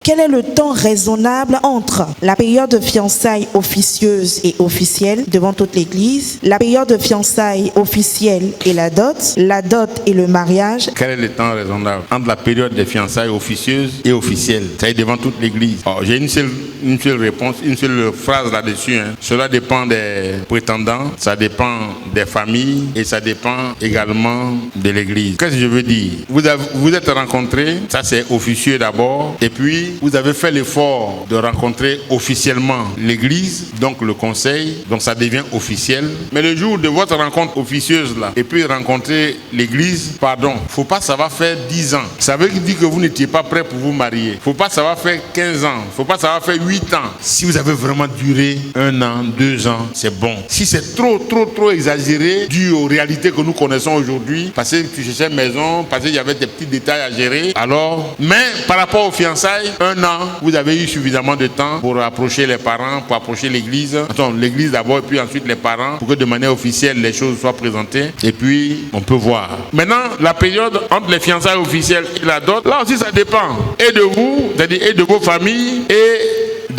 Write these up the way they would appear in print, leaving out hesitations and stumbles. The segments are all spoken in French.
Quel est le temps raisonnable entre la période de fiançailles officieuse et officielle devant toute l'Église, la période de fiançailles officielle et la dot et le mariage? Quel est le temps raisonnable entre la période des fiançailles officieuses et officielles, c'est-à-dire devant toute l'Église? J'ai une seule réponse, une seule phrase là-dessus. Cela dépend des prétendants, ça dépend des familles et ça dépend également de l'Église. Qu'est-ce que je veux dire? Vous êtes rencontrés, ça c'est officieux d'abord, et puis vous avez fait l'effort de rencontrer officiellement l'Église, donc le conseil, donc ça devient officiel. Mais le jour de votre rencontre officieuse là, et puis rencontrer l'Église, faut pas ça va faire 10 ans. Ça veut dire que vous n'étiez pas prêt pour vous marier. Faut pas ça va faire 15 ans. Faut pas ça va faire 8 ans. Si vous avez vraiment duré 1 an, 2 ans, c'est bon. Si c'est trop exagéré, dû aux réalités que nous connaissons aujourd'hui, parce que tu cherchais une maison, parce qu'il y avait des petits détails à gérer, alors, mais par rapport aux fiançailles, 1 an, vous avez eu suffisamment de temps pour approcher les parents, pour approcher l'église. Attends, l'église d'abord, et puis ensuite les parents, pour que de manière officielle, les choses soient présentées, et puis on peut voir. Maintenant, la période entre les fiançailles officielles et la dot, là aussi ça dépend. Et de vous, c'est-à-dire et de vos familles, et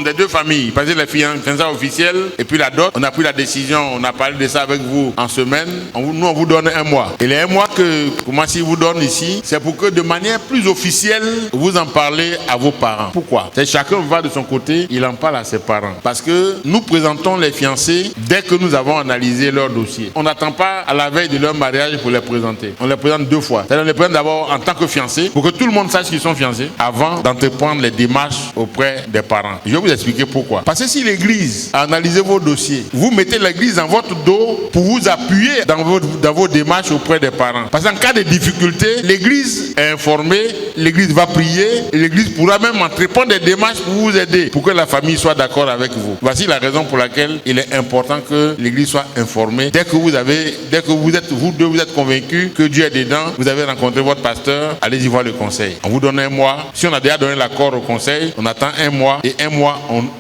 des deux familles, parce que les fiançailles officielles et puis la dot, on a pris la décision, on a parlé de ça avec vous en semaine, nous on vous donne 1 mois. Et les 1 mois que Koumassi vous donne ici, c'est pour que de manière plus officielle, vous en parlez à vos parents. Pourquoi? C'est chacun va de son côté, il en parle à ses parents. Parce que nous présentons les fiancés dès que nous avons analysé leur dossier. On n'attend pas à la veille de leur mariage pour les présenter. On les présente 2 fois. C'est-à-dire on les présente d'abord en tant que fiancés, pour que tout le monde sache qu'ils sont fiancés, avant d'entreprendre les démarches auprès des parents. Je vais vous expliquer pourquoi. Parce que si l'église a analysé vos dossiers, vous mettez l'église dans votre dos pour vous appuyer dans vos démarches auprès des parents. Parce qu'en cas de difficulté, l'église est informée, l'église va prier, et l'église pourra même entreprendre des démarches pour vous aider, pour que la famille soit d'accord avec vous. Voici la raison pour laquelle il est important que l'église soit informée. Dès que vous êtes convaincus que Dieu est dedans, vous avez rencontré votre pasteur, allez-y voir le conseil. On vous donne 1 mois. Si on a déjà donné l'accord au conseil, on attend 1 mois, et 1 mois,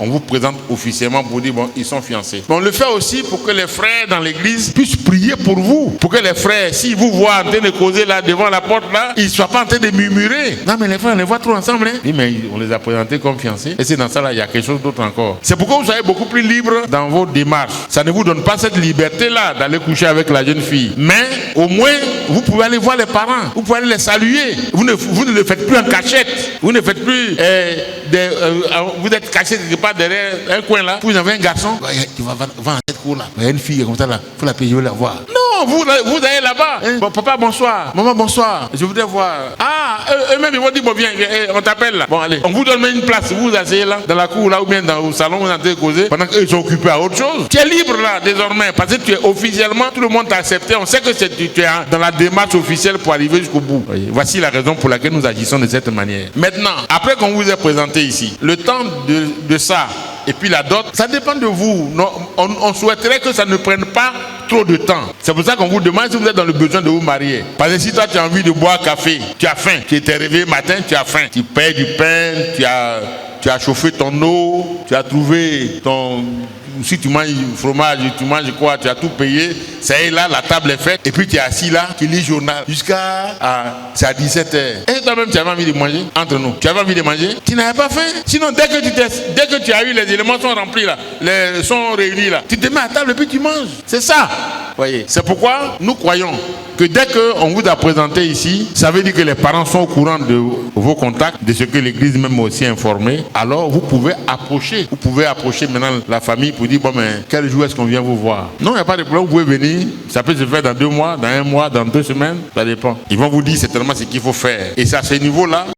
on vous présente officiellement pour dire, bon, ils sont fiancés. Mais on le fait aussi pour que les frères dans l'église puissent prier pour vous. Pour que les frères, s'ils vous voient en train de causer là, devant la porte là, ils ne soient pas en train de murmurer. Non, mais les frères, on les voit trop ensemble. Oui, mais on les a présentés comme fiancés. Et c'est dans ça là, il y a quelque chose d'autre encore. C'est pourquoi vous serez beaucoup plus libre dans vos démarches. Ça ne vous donne pas cette liberté là d'aller coucher avec la jeune fille. Mais au moins, vous pouvez aller voir les parents. Vous pouvez aller les saluer. Vous ne le faites plus en cachette. Vous ne faites plus vous êtes caché quelque part derrière un coin là. Vous avez un garçon, tu vas dans cette cour là. Il y a une fille comme ça là. Il faut la payer, je veux la voir. Non, vous allez là-bas. Bon, papa, bonsoir. Maman, bonsoir. Je voudrais voir. Ah, eux-mêmes, ils vont dire, bon, viens, on t'appelle là. Bon, allez. On vous donne même une place. Vous vous asseyez là, dans la cour là, ou bien dans le salon, vous êtes en train de causer, pendant qu'eux, ils sont occupés à autre chose. Tu es libre là, désormais, parce que tu es officiellement, tout le monde t'a accepté. On sait que tu es dans la démarche officielle pour arriver jusqu'au bout. Voyez. Voici la raison pour laquelle nous agissons de cette manière. Maintenant, après qu'on vous ait présenté ici, le temps de ça, et puis la dot, ça dépend de vous. Non, on souhaiterait que ça ne prenne pas trop de temps. C'est pour ça qu'on vous demande si vous êtes dans le besoin de vous marier. Parce que si toi tu as envie de boire café, tu as faim, tu t'es réveillé matin, tu as faim, tu payes du pain, tu as chauffé ton eau, tu as trouvé ton... Si tu manges fromage, tu manges quoi, tu as tout payé, ça y est là, la table est faite, et puis tu es assis là, tu lis le journal, jusqu'à 17h. Et toi-même, tu avais envie de manger, entre nous. Tu avais envie de manger, tu n'avais pas faim. Sinon, dès que tu as eu, les éléments sont remplis là, sont réunis là, tu te mets à table et puis tu manges. C'est ça. Voyez. C'est pourquoi nous croyons que dès qu'on vous a présenté ici, ça veut dire que les parents sont au courant de vos contacts, de ce que l'église même aussi informé. Alors vous pouvez approcher. Vous pouvez approcher maintenant la famille pour dire, bon, mais quel jour est-ce qu'on vient vous voir? Non, il n'y a pas de problème, vous pouvez venir. Ça peut se faire dans 2 mois, dans 1 mois, dans 2 semaines, ça dépend. Ils vont vous dire certainement ce qu'il faut faire. Et c'est à ce niveau-là